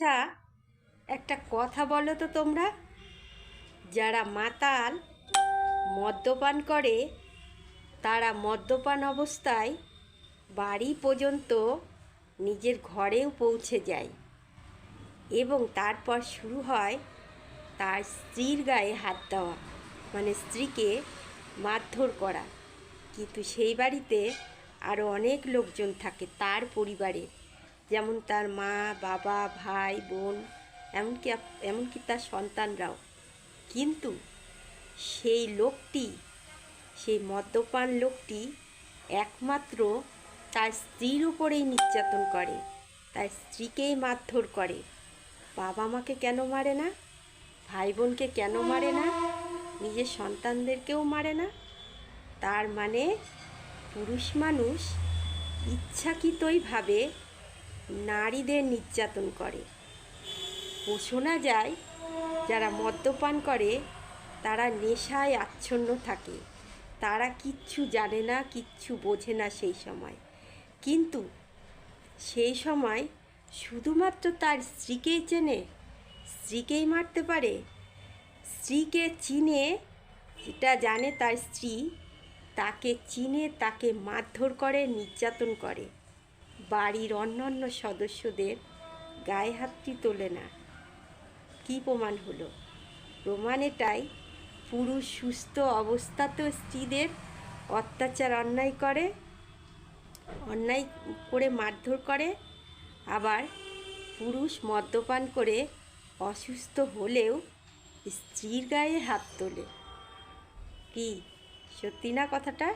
আচ্ছা, একটা কথা বলো তো তোমরা, যারা মাতাল মদ্যপান করে তারা মদ্যপান অবস্থায় বাড়ি পর্যন্ত নিজের ঘরেও পৌঁছে যায় এবং তারপর শুরু হয় তার স্ত্রীর গায়ে হাত দেওয়া, মানে স্ত্রীকে মারধর করা। কিন্তু সেই বাড়িতে আরও অনেক লোকজন থাকে তার পরিবারে, যেমন তার মা, বাবা, ভাই, বোন, এমনকি তার সন্তানরাও। কিন্তু সেই লোকটি, সেই মদ্যপান লোকটি একমাত্র তার স্ত্রীর উপরেই নির্যাতন করে, তার স্ত্রীকেই মারধর করে। বাবা মাকে কেন মারে না? ভাই বোনকে কেন মারে না? নিজের সন্তানদেরকেও মারে না? তার মানে পুরুষ মানুষ ইচ্ছাকৃতইভাবে নারীদের নির্যাতন করে। শোনা যায় যারা মদ্যপান করে তারা নেশায় আচ্ছন্ন থাকে, তারা কিচ্ছু জানে না, কিচ্ছু বোঝে না সেই সময়। কিন্তু সেই সময় শুধুমাত্র তার স্ত্রীকেই চেনে, স্ত্রীকেই মারতে পারে। স্ত্রীকে চিনে, যেটা জানে তার স্ত্রী, তাকে চিনে তাকে মারধর করে, নির্যাতন করে। বাড়ির অন্যান্য সদস্যদের গায়ে হাতটি তোলে না। কী প্রমাণ হলো? প্রমাণ এটাই, পুরুষ সুস্থ অবস্থাতেও স্ত্রীদের অত্যাচার অন্যায় করে মারধর করে, আবার পুরুষ মদ্যপান করে অসুস্থ হলেও স্ত্রীর গায়ে হাত তোলে। কি সত্যি না কথাটা?